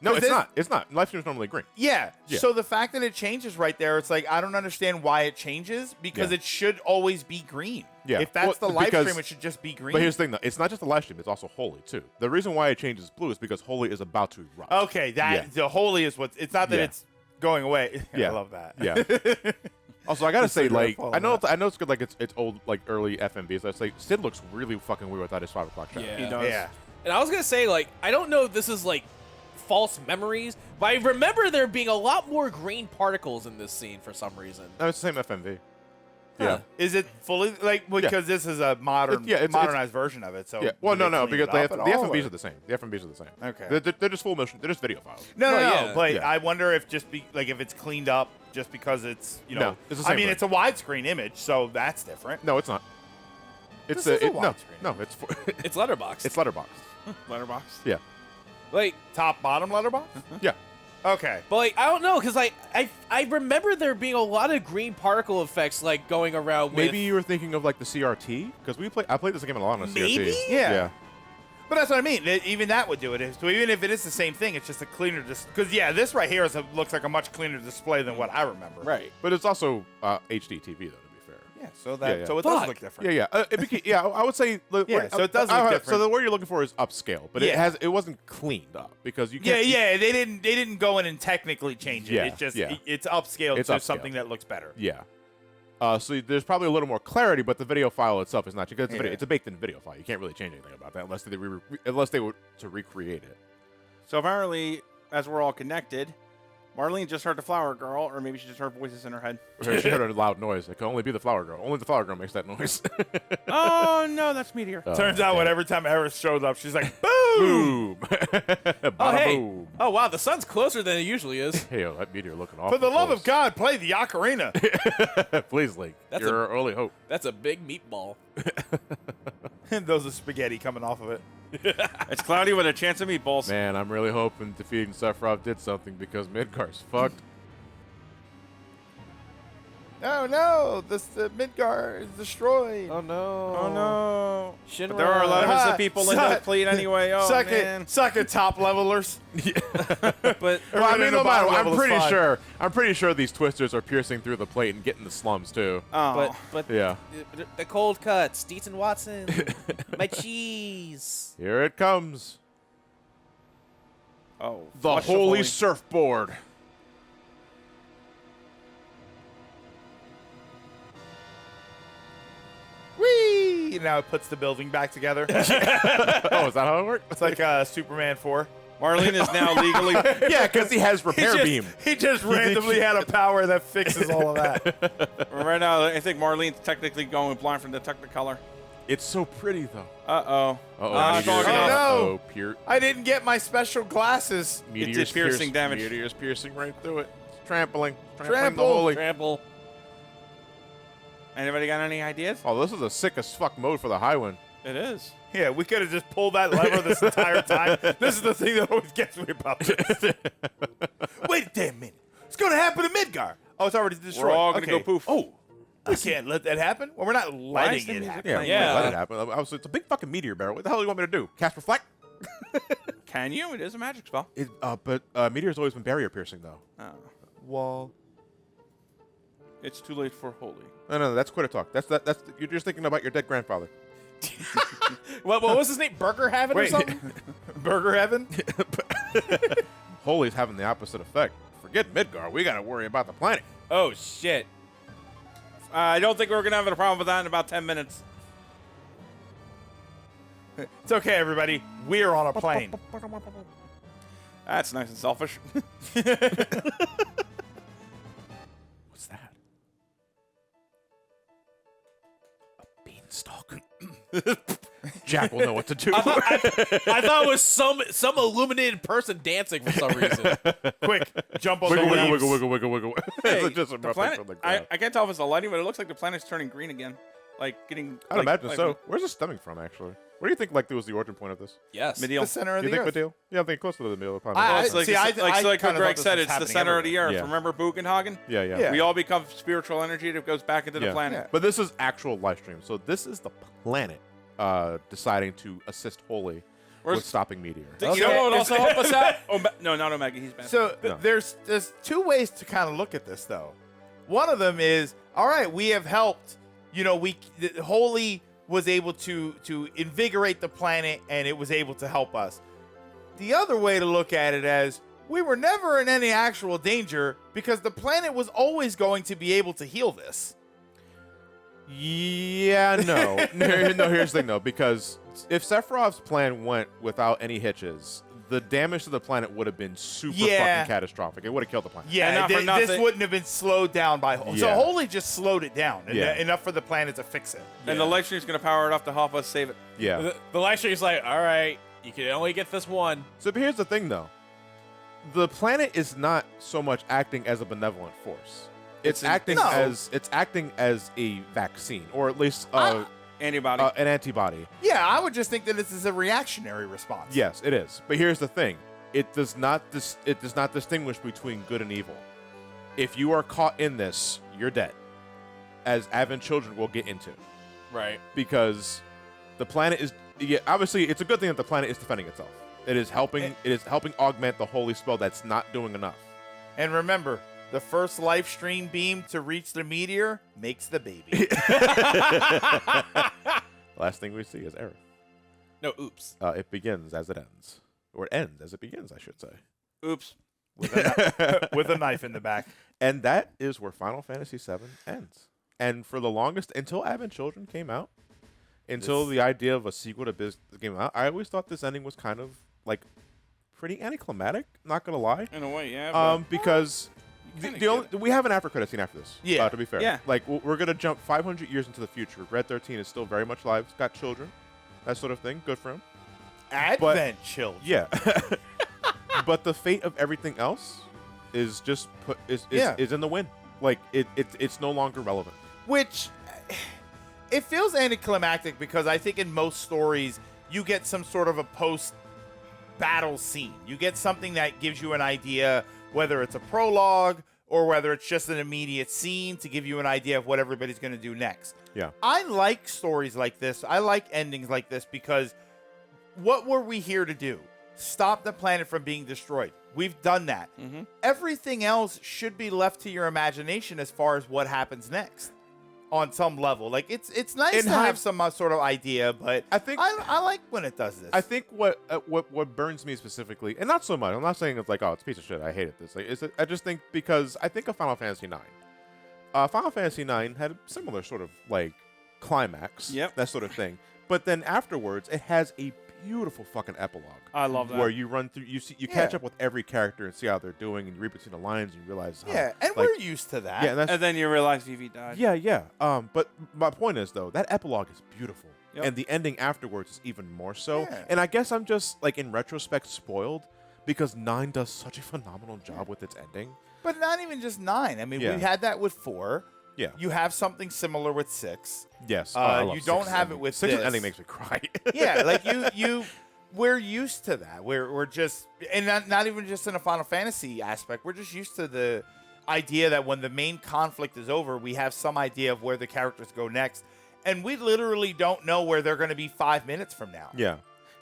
No, 'Cause it's not. It's not. Live stream is normally green. Yeah. Yeah. So the fact that it changes right there, it's like, I don't understand why it changes, because Yeah. it should always be green. Yeah. If that's Well, the live because- stream, it should just be green. But here's the thing, though. It's not just the live stream. It's also Holy, too. The reason why it changes blue is because Holy is about to erupt. Okay, the holy is what. It's not that Yeah. it's going away. Yeah. I love that. Yeah. Also, I gotta say, Just like, follow I know that. it's good, like it's old, like early FMVs. I say Sid looks really fucking weird without his 5 o'clock shadow. Yeah. He does. Yeah. And I was gonna say, like, I don't know if this is like false memories, but I remember there being a lot more green particles in this scene for some reason. No, it's the same FMV. Huh. Yeah. Is it fully like because this is a it's modernized version of it? So Yeah. Well, do they no, clean because it up the at all, FMVs or- are the same. The FMVs are the same. Okay. They're just full motion. They're just video files. No, Well, no, yeah. but Yeah. I wonder if if it's cleaned up just because it's No, it's the same I mean, thing. it's a widescreen image, so that's different. No, it's not. It's This is a no, widescreen. no, it's It's letterboxed. it's letterboxed. Letterbox. Yeah. like, Top bottom letterbox. Yeah. Okay. but like, I don't know, because like I remember there being a lot of green particle effects like going around. Maybe with, you were thinking of like the CRT because I played this game a lot on a Maybe? CRT. Yeah. But that's what I mean. Even that would do it. So even if it is the same thing, it's just a cleaner because this right here looks like a much cleaner display than what I remember. right. But it's also HD TV though, to be fair. Yeah. So Yeah. so it does Fuck. look different. Yeah, yeah. I would say. Yeah, so it does look So different. the word you're looking for is upscale, but Yeah. it wasn't cleaned up because you Yeah, can't. yeah. They didn't go in and technically change it. Yeah, It's just yeah. it's upscaled It's to upscaled. something that looks better. Yeah. So there's probably a little more clarity, but the video file itself is not because it's a video. Yeah. It's a baked-in video file. You can't really change anything about that unless they were to recreate it. So apparently, as we're all connected, Marlene just heard the flower girl, or maybe she just heard voices in her head. She heard a loud noise. It could only be the flower girl. Only the flower girl makes that noise. Oh no, that's Meteor. Turns out, yeah. every time Eris shows up, she's like, "Boom!" Boom. Oh Bada hey. boom. Oh wow, the sun's closer than it usually is. Hey, yo, that meteor looking awful For the love of close. God, play the ocarina. Please, Link. That's You're our only hope. That's a big meatball. And those are spaghetti coming off of it. It's cloudy with a chance of meatballs. Man, I'm really hoping defeating Sephiroth did something because Midgar's fucked. Oh no, the Midgar is destroyed. Oh no. Oh no. Shinra. But there are a lot of innocent people in Suck- that fleet anyway. Oh suck man. it, suck it, top levelers. But Well, I Everyone mean, in no the matter. bottom I'm level is fine. pretty sure these twisters are piercing through the plate and getting the slums too. Oh. but Yeah. the cold cuts, Deets and Watson, my cheese. Here it comes. Oh. The flush of holy surfboard. Whee! Now it puts the building back together. Oh, is that how it works? It's like Superman 4. Marlene is now legally. Yeah, because he has repair beam. He just randomly had a power that fixes all of that. Right now, I think Marlene's technically going blind from the Technicolor. It's so pretty though. Uh-oh. Uh-oh. Meteors. Oh, no. I didn't get my special glasses. Meteors piercing damage. Meteors piercing right through it. It's trampling. Trampling the Trample. holy. Trample. Anybody got any ideas? Oh, this is a sick as fuck mode for the Highwind. It is. Yeah, we could have just pulled that lever this entire time. This is the thing that always gets me about this. Wait a damn minute. It's going to happen to Midgar. Oh, it's already destroyed. We're all going to Okay. go poof. Oh, we can't let that happen? Well, we're not letting the it music happen. Yeah, Yeah. let it happen. It's a big fucking meteor barrel. What the hell do you want me to do? Cast Reflect? Can you? It is a magic spell. But Meteor's always been barrier piercing, though. Oh. Wall. It's too late for holy. No, that's quitter talk. That's you're just thinking about your dead grandfather. What was his name? Burger Heaven or Wait. something? Burger Heaven? Holy's having the opposite effect. Forget Midgar. We got to worry about the planet. Oh shit. I don't think we're going to have a problem with that in about 10 minutes. It's okay, everybody. We're on a plane. That's nice and selfish. What's that? A beanstalk. Jack will know what to do. I thought it was some illuminated person dancing for some reason. Quick, jump on wiggle, the wiggle, leaves. wiggle, wiggle, wiggle, wiggle. Hey, It's just the erupting planet, from the ground. I can't tell if it's the lighting, but it looks like the planet's turning green again. Like getting. I'd like, imagine like so. Where's this stemming from, actually? What do you think? Like, was the origin point of this? Yes. Medial. The center of You the think earth. Midale? Yeah, I think closer to the middle of the planet. I- It's like, See, like what kinda Greg thought said, this it's was the center of the happening earth. Yeah. Remember Bugenhagen? yeah, yeah, Yeah. We all become spiritual energy that goes back into the Yeah. planet. But this is actual live stream. So this is the planet deciding to assist Holy Where's- with stopping Meteor. You know what would also help us out? No, not Omega. He's bad. So No. there's two ways to kind of look at this, though. One of them is, all right, we have helped. You know, Holy was able to invigorate the planet, and it was able to help us. The other way to look at it as, we were never in any actual danger because the planet was always going to be able to heal this. Yeah, no. No, here's the thing, though, because if Sephiroth's plan went without any hitches, the damage to the planet would have been super Yeah. fucking catastrophic. It would have killed the planet. And Yeah, not for this nothing- wouldn't have been slowed down by Holy. So Yeah. Holy just slowed it down Yeah. enough for the planet to fix it. And the light stream's going to power it up to help us save it. Yeah. The live stream's like, all right, you can only get this one. So but here's the thing, though. The planet is not so much acting as a benevolent force. It's acting No. as a vaccine, or at least Antibody. an antibody. Yeah, I would just think that this is a reactionary response. Yes, it is. But here's the thing: it does not distinguish between good and evil. If you are caught in this, you're dead, as Advent children will get into, Right. because the planet is. Yeah, obviously, it's a good thing that the planet is defending itself. It is helping. It is helping augment the holy spell that's not doing enough. And remember, the first life stream beam to reach the meteor makes the baby. Last thing we see is Aerith. No, oops. It begins as it ends, or it ends as it begins, I should say. Oops. With a knife in the back. And that is where Final Fantasy VII ends. And for the longest, until Advent Children came out, until the idea of a sequel to Biz came out, I always thought this ending was kind of like pretty anticlimactic. Not gonna lie, In a way, yeah. because kinda the only we have an after credit scene after this. Yeah. To be fair, Yeah. Like we're gonna jump 500 years into the future. Red 13 is still very much alive. He's got children, that sort of thing. Good for him. Advent children. Yeah. But the fate of everything else is just is in the wind. Like it's no longer relevant. Which, it feels anticlimactic because I think in most stories, you get some sort of a post-battle scene. You get something that gives you an idea, whether it's a prologue or whether it's just an immediate scene to give you an idea of what everybody's going to do next. Yeah. I like stories like this. I like endings like this because what were we here to do? Stop the planet from being destroyed. We've done that. Mm-hmm. Everything else should be left to your imagination as far as what happens next on some level. Like it's nice In to have some sort of idea, but I think I like when it does this. I think what burns me specifically, and not so much. I'm not saying it's like, oh, it's a piece of shit. I hated this. Like, I just think because I think of Final Fantasy IX. Final Fantasy IX had a similar sort of like climax, Yep. that sort of thing. But then afterwards, it has a beautiful fucking epilogue. I love that. Where you run through, you catch up with every character and see how they're doing, and you read between the lines and you realize how, Yeah, and like, we're used to that. yeah, and that's And then you realize Vivi died. yeah. But my point is though, that epilogue is beautiful, Yep. and the ending afterwards is even more so. Yeah. And I guess I'm just like in retrospect spoiled because 9 does such a phenomenal job with its ending. But not even just 9. I mean, Yeah. we had that with 4. Yeah. You have something similar with 6. Yes. I love you don't 6's have ending. it with 6's this. ending makes me cry. Yeah, like we're used to that. We're just, and not even just in a Final Fantasy aspect. We're just used to the idea that when the main conflict is over, we have some idea of where the characters go next, and we literally don't know where they're going to be 5 minutes from now. Yeah,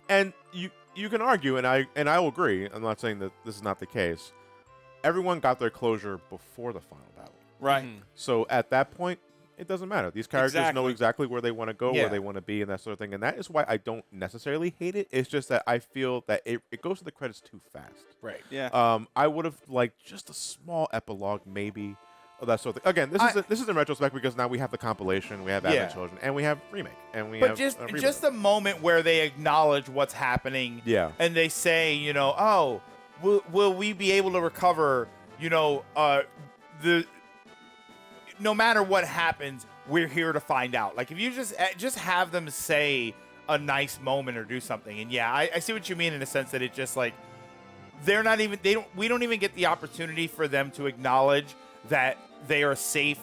and you can argue, and I will agree. I'm not saying that this is not the case. Everyone got their closure before the final battle, Right. so at that point, it doesn't matter. These characters know Exactly. exactly where they want to go, Yeah. where they want to be, and that sort of thing. And that is why I don't necessarily hate it. It's just that I feel that it goes to the credits too fast. Right. Yeah. I would have liked just a small epilogue, maybe. Of that sort of thing. Again, this is in retrospect because now we have the compilation, we have Advent Children, and we have remake, and we But have just a moment where they acknowledge what's happening. Yeah. And they say, oh, will we be able to recover? The no matter what happens, we're here to find out. Like if you just have them say a nice moment or do something, and yeah, I see what you mean in the sense that it just like we don't even get the opportunity for them to acknowledge that they are safe.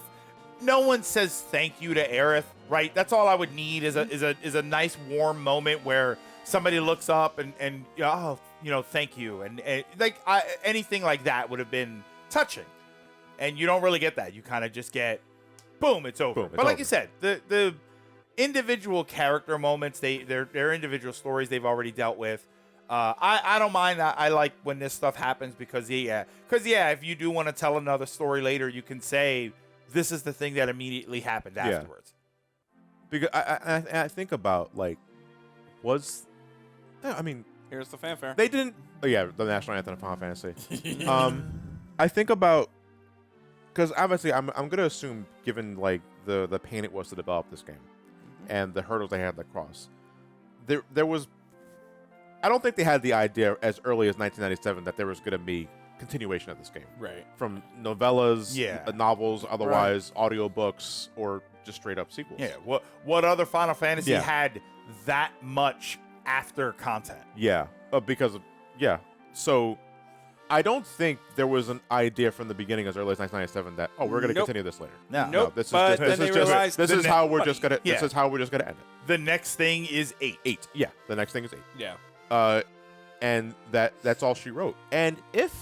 No one says thank you to Aerith, right? That's all I would need is a nice warm moment where somebody looks up and thank you, and anything like that would have been touching, and you don't really get that. You kind of just get boom, it's over. Boom, it's but like over. you said, the individual character moments, they're individual stories they've already dealt with. I don't mind. I like when this stuff happens because if you do want to tell another story later, you can say this is the thing that immediately happened afterwards. Because I think about Here's the fanfare. they didn't. Oh yeah, the national anthem of Final Fantasy. I think about because obviously I'm gonna assume given like the pain it was to develop this game and the hurdles they had to cross, there was. I don't think they had the idea as early as 1997 that there was going to be continuation of this game. Right. From novellas, Yeah. novels, otherwise audiobooks, or just straight up sequels. Yeah. What other Final Fantasy Yeah. had that much after content? Yeah. So I don't think there was an idea from the beginning as early as 1997 that we're going to Nope. continue this later. No. Nope. This But is then just, they this is just realized this the is ne- how we're just gonna Yeah. this is how we're just gonna end it. The next thing is 8. 8. Yeah. The next thing is 8. Yeah. And that's all she wrote. And if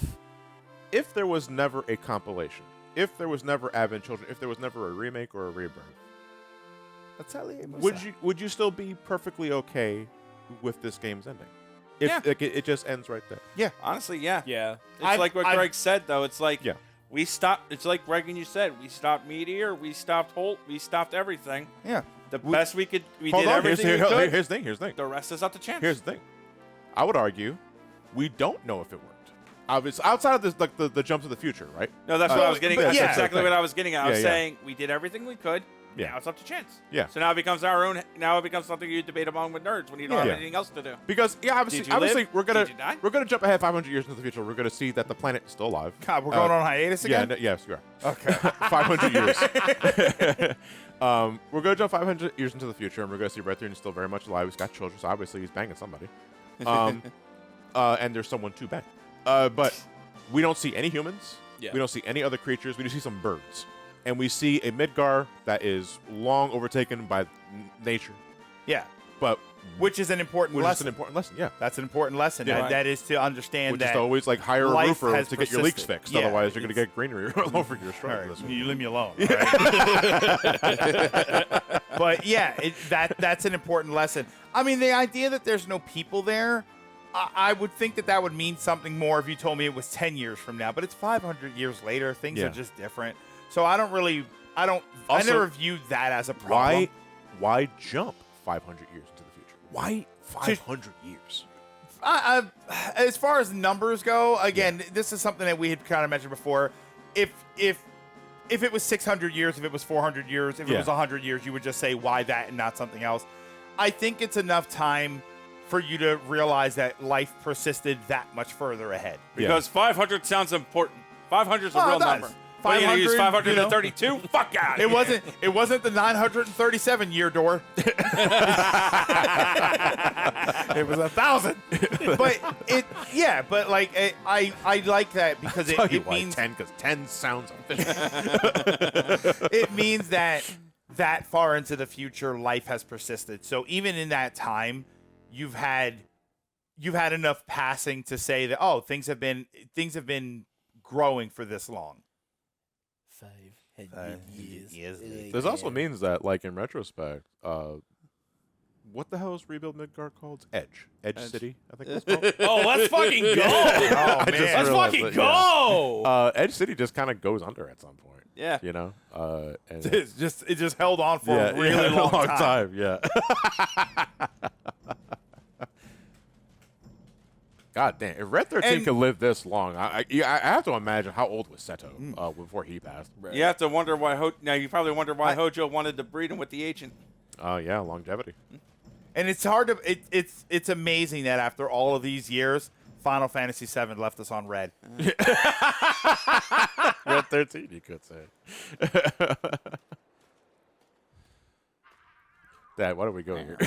there was never a compilation, if there was never Advent Children, if there was never a remake or a rebirth, would you still be perfectly okay with this game's ending? If Yeah. like, it just ends right there. Honestly, yeah. Yeah. It's like what Greg said, though. It's like Yeah. we stopped. It's like Greg and you said. We stopped Meteor. We stopped Holt. We stopped everything. Yeah. The best we could. We Hold did on, everything we here's could. the thing. Here's the thing. The rest is up to chance. Here's the thing. I would argue we don't know if it worked. Obviously, outside of this, like the jump to the future, right? No, that's what I was getting. but That's yeah. exactly what I was getting at. I was Yeah, yeah. saying we did everything we could. Yeah. Now it's up to chance. Yeah. So now it becomes our own. Now it becomes something you debate among with nerds when you don't have Yeah. anything else to do. Because obviously, Did you live? we're gonna Did you die? we're gonna jump ahead 500 years into the future. We're gonna see that the planet is still alive. God, we're going on hiatus Yeah. again? Yes, you are. Okay. 500 years. We're going to jump 500 years into the future, and we're going to see Rethrian is still very much alive. He's got children, so obviously he's banging somebody. And there's someone to bang. But we don't see any humans. Yeah. We don't see any other creatures. We just see some birds. And we see a Midgar that is long overtaken by nature. Yeah. But Which is an important which is lesson. an important lesson, yeah. That's an important lesson. Yeah. That is to understand Which that. is to always like hire a life roofer has to get your leaks persisted. fixed. Yeah, Otherwise, you're going to it's- get greenery all over your All structure. right, you leave me alone. all right? But yeah, that's an important lesson. I mean, the idea that there's no people there, I would think that would mean something more if you told me it was 10 years from now. But it's 500 years later. Things Yeah. are just different. So I Also, never viewed that as a problem. Why jump 500 years into the future? Why 500 years? As far as numbers go, again, this is something that we had kind of mentioned before. If it was 600 years, if it was 400 years, if it Yeah. was 100 years, you would just say why that and not something else. I think it's enough time for you to realize that life persisted that much further ahead. Because 500 sounds important. 500 is a Oh, real it does. number. What, you gonna use 532? Fuck out. It wasn't the 937 year door. It was 1,000. But I like that because it means 10 because 10 sounds official. it means that far into the future life has persisted. So even in that time, you've had enough passing to say that things have been growing for this long. 500 years. This also means that, like, in retrospect, what the hell is Rebuild Midgard called? Edge City, I think that's called. Oh, let's fucking go! I just Let's realized fucking that, go! Edge City just kind of goes under at some point. Yeah. You know? And It just held on for a really long time. Yeah. God damn! If Red 13 And- could live this long, I have to imagine how old was Seto before he passed. You have to wonder why. Now you probably wonder why Hojo wanted to breed him with the ancient. Oh yeah, longevity. And it's hard to it's amazing that after all of these years, Final Fantasy VII left us on red. Red 13, you could say. Dad, why don't we go here?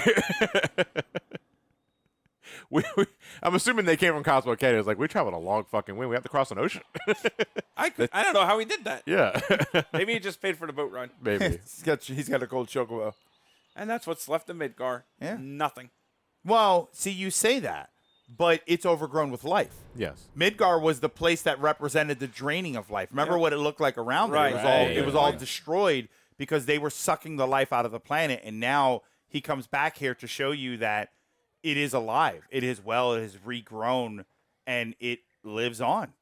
I'm assuming they came from Cosmo Canyon. It's like, we traveled a long fucking way. We have to cross an ocean. I don't know how he did that. Yeah. Maybe he just paid for the boat ride. Maybe. He's got a gold chocobo. And that's what's left of Midgar. Yeah. Nothing. Well, see, you say that, but it's overgrown with life. Yes. Midgar was the place that represented the draining of life. Remember what it looked like around Right. it? It was all destroyed because they were sucking the life out of the planet. And now he comes back here to show you that it is alive. It is well. It has regrown, and it lives on.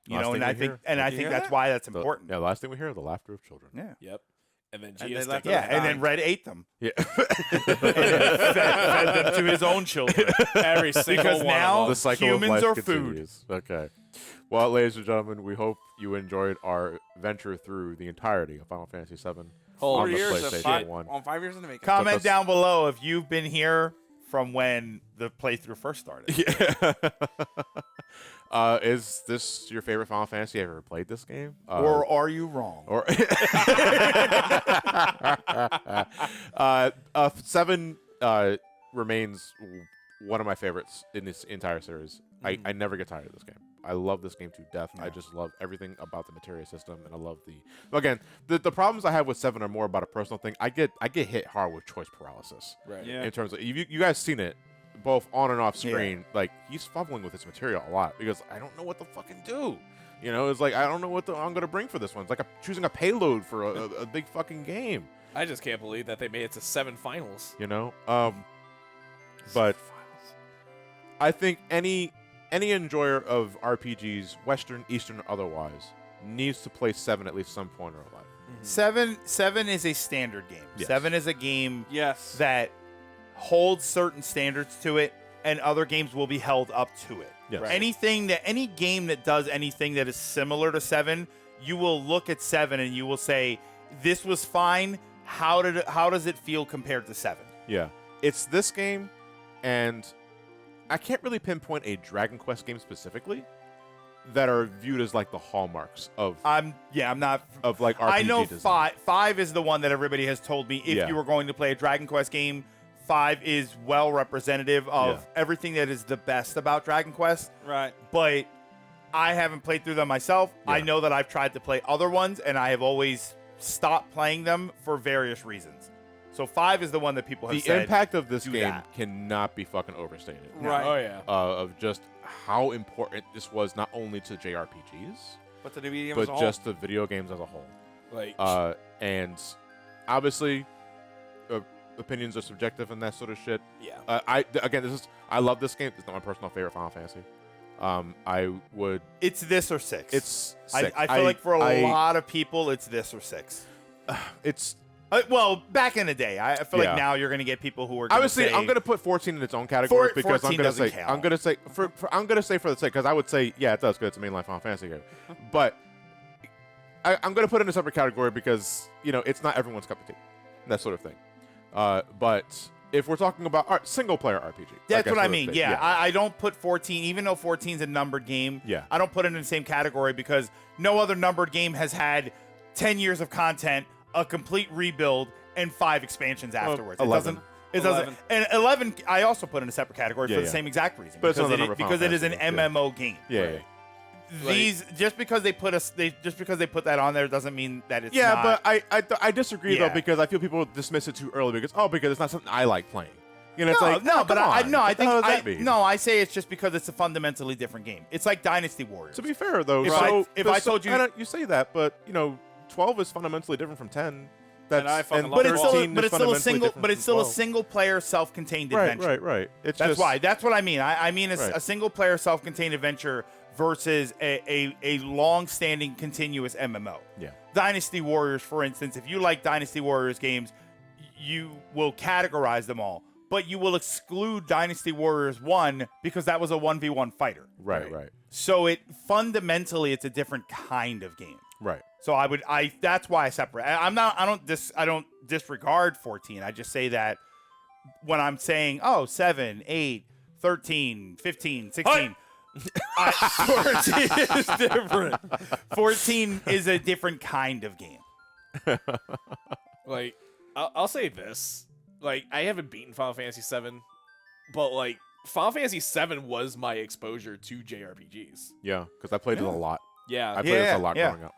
You Last know, thing and I we think, hear. and I you think hear that's that? why that's The important. last thing we hear is the laughter of children. Yeah. Yep. And then And Gia they stuck left it Yeah, on and then time. Red ate them. Yeah. fed them to his own children. Every single Because one now- of The them. cycle Humans of life are food. continues. Okay. Well, ladies and gentlemen, we hope you enjoyed our venture through the entirety of Final Fantasy VII on 4 the years of PlayStation 1. on 5 years in the making. Comment us- down below if you've been here from when the playthrough first started. Yeah. Is this your favorite Final Fantasy? Have you ever played this game? Or are you wrong? Or 7 remains one of my favorites in this entire series. I never get tired of this game. I love this game to death. I just love everything about the materia system, and I love the problems I have with 7 are more about a personal thing. I get hit hard with choice paralysis. Right. Yeah. In terms of you guys seen it both on and off screen. Like, he's fumbling with his material a lot because I don't know what to fucking do. You know, it's like I don't know what I'm gonna bring for this one. It's like choosing a payload for a big fucking game. I just can't believe that they made it to 7 finals. You know, but I think any enjoyer of RPGs, Western, Eastern, or otherwise, needs to play 7 at least some point in their life. 7 is a standard game. Yes. 7 is a game Yes. that holds certain standards to it, and other games will be held up to it. Yes. Right. Any game that does anything that is similar to 7, you will look at 7 and you will say, "This was fine. How does it feel compared to 7?" Yeah, it's this game, and I can't really pinpoint a Dragon Quest game specifically that are viewed as like the hallmarks of I'm not. like RPG I know design. 5 is the one that everybody has told me if Yeah. you were going to play a Dragon Quest game, 5 is well representative of everything that is the best about Dragon Quest. Right. But I haven't played through them myself. I Yeah. know that I've tried to play other ones, and I have always stopped playing them for various reasons. So 5 is the one that people have The said. impact of this do game that. cannot be fucking overstated. Right. Oh, yeah. Of just how important this was not only to JRPGs, But to the medium but as a whole. just the video games as a whole. Like, And obviously, opinions are subjective and that sort of shit. yeah. I love this game. It's not my personal favorite Final Fantasy. I would. It's this or 6. It's. I 6. feel like for a lot of people, it's this or 6. It's Well, back in the day, I feel Yeah. like now you're going to get people who are gonna obviously say, I'm gonna put 14 in its own category because 14 doesn't count. I'm gonna say for the sake, because I would say yeah, it does because it's a mainline Final Fantasy game, but I'm gonna put it in a separate category because it's not everyone's cup of tea, that sort of thing. But if we're talking about single-player RPG. That's what I so to mean. speak. Yeah, I don't put 14, even though 14 is a numbered game. Yeah. I don't put it in the same category because no other numbered game has had 10 years of content, a complete rebuild, and 5 expansions afterwards. 11. It doesn't. And 11, I also put in a separate category for the same exact reason. But it's because another number of because it is an Final Fantasy, MMO game. Yeah. These just because they put that on there doesn't mean that it's Yeah, not. but I disagree Yeah. though because I feel people dismiss it too early because it's not something I like playing. You know, it's like no, oh, but come I on. no, I What the think hell does that mean? I say it's just because it's a fundamentally different game. It's like Dynasty Warriors. To be fair though, If I told you, you say that, but 12 is fundamentally different from 10. And I fucking love but 13 it's still a is fundamentally single, different but it's from still a 12. single player self-contained adventure. Right. It's That's just, why. That's what I mean. I mean Right. a single player self-contained adventure versus a long-standing continuous MMO. Yeah. Dynasty Warriors, for instance, if you like Dynasty Warriors games, you will categorize them all, but you will exclude Dynasty Warriors 1 because that was a 1v1 fighter. Right. So fundamentally it's a different kind of game. Right. So that's why I separate. I don't disregard 14. I just say that when I'm saying 7, 8, 13, 15, 16, 14 is different. 14 is a different kind of game. Like, I'll say this. Like, I haven't beaten Final Fantasy VII, but, like, Final Fantasy VII was my exposure to JRPGs. Yeah, because I played it a lot. Yeah. I played it a lot growing up.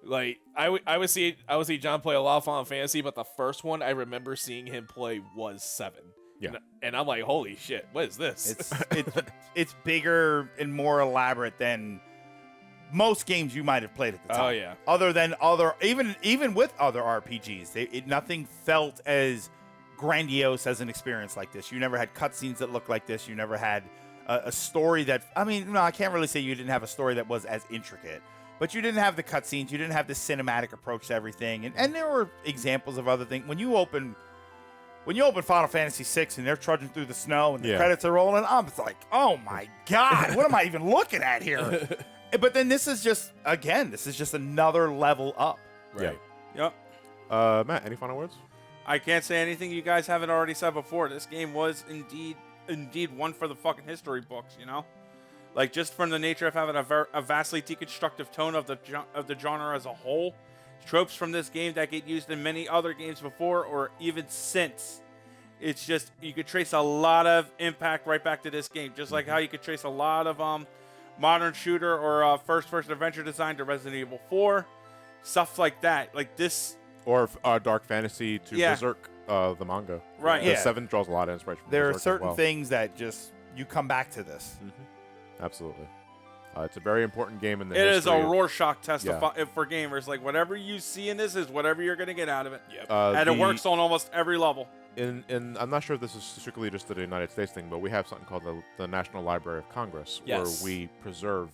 Like, I would see John play a lot of Final Fantasy, but the first one I remember seeing him play was 7. Yeah. And I'm like, holy shit, what is this? It's bigger and more elaborate than most games you might have played at the time. Oh, yeah. Other than even with other RPGs, nothing felt as grandiose as an experience like this. You never had cutscenes that looked like this. You never had a story that, I can't really say you didn't have a story that was as intricate, but you didn't have the cutscenes. You didn't have the cinematic approach to everything. And there were examples of other things. When you open Final Fantasy VI and they're trudging through the snow and the credits are rolling, I'm just like, oh my God, what am I even looking at here? But then this is just another level up. Right. Yep. Matt, any final words? I can't say anything you guys haven't already said before. This game was indeed one for the fucking history books, Like, just from the nature of having a vastly deconstructive tone of the genre as a whole. Tropes from this game that get used in many other games before or even since. It's just, you could trace a lot of impact right back to this game. Just like how you could trace a lot of modern shooter or first-person adventure design to Resident Evil 4. Stuff like that. Like this. Or Dark Fantasy to Berserk, the manga. Right. The 7 draws a lot of inspiration from There are Berserk as certain well. things that just, you come back to this. Absolutely. It's a very important game in the It is history a of- Rorschach test for gamers. Like, whatever you see in this is whatever you're going to get out of it. Yep. And it works on almost every level. I'm not sure if this is strictly just the United States thing, but we have something called the National Library of Congress, Yes. where we preserve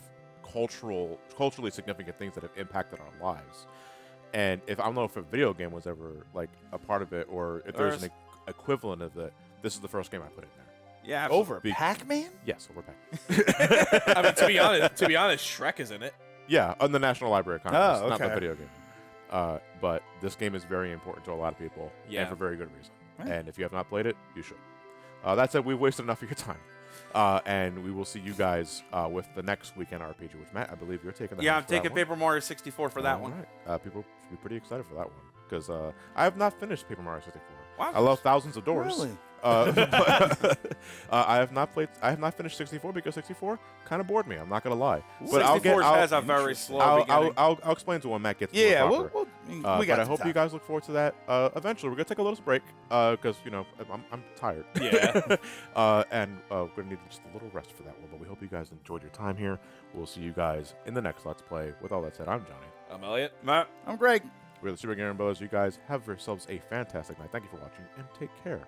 culturally significant things that have impacted our lives. And I don't know if a video game was ever like a part of it, or if there's an equivalent of it, this is the first game I put in there. Yeah. Over Pac-Man? Yes, over back. I mean, to be honest, Shrek is in it. Yeah, on the National Library of Congress, Oh, not the okay. video game. But this game is very important to a lot of people, and for very good reason. Right. And if you have not played it, you should. That said, we've wasted enough of your time. And we will see you guys with the next weekend RPG, which, Matt, I believe you're taking the Yeah, host I'm for that taking one. Paper Mario 64 for that one. Right. People should be pretty excited for that one, because I have not finished Paper Mario 64. Wow. I love Thousands of Doors. Really? But, I have not finished 64 because 64 kind of bored me. I'm not gonna lie. But 64 has a very slow beginning. I'll explain to when Matt gets to it Yeah, proper. we But got I some hope time. you guys look forward to that. Eventually, we're gonna take a little break because I'm tired. Yeah. And we're gonna need just a little rest for that one. But we hope you guys enjoyed your time here. We'll see you guys in the next Let's Play. With all that said, I'm Johnny. I'm Elliot. Matt? I'm Greg. We're the Super Gamer Brothers. You guys have yourselves a fantastic night. Thank you for watching and take care.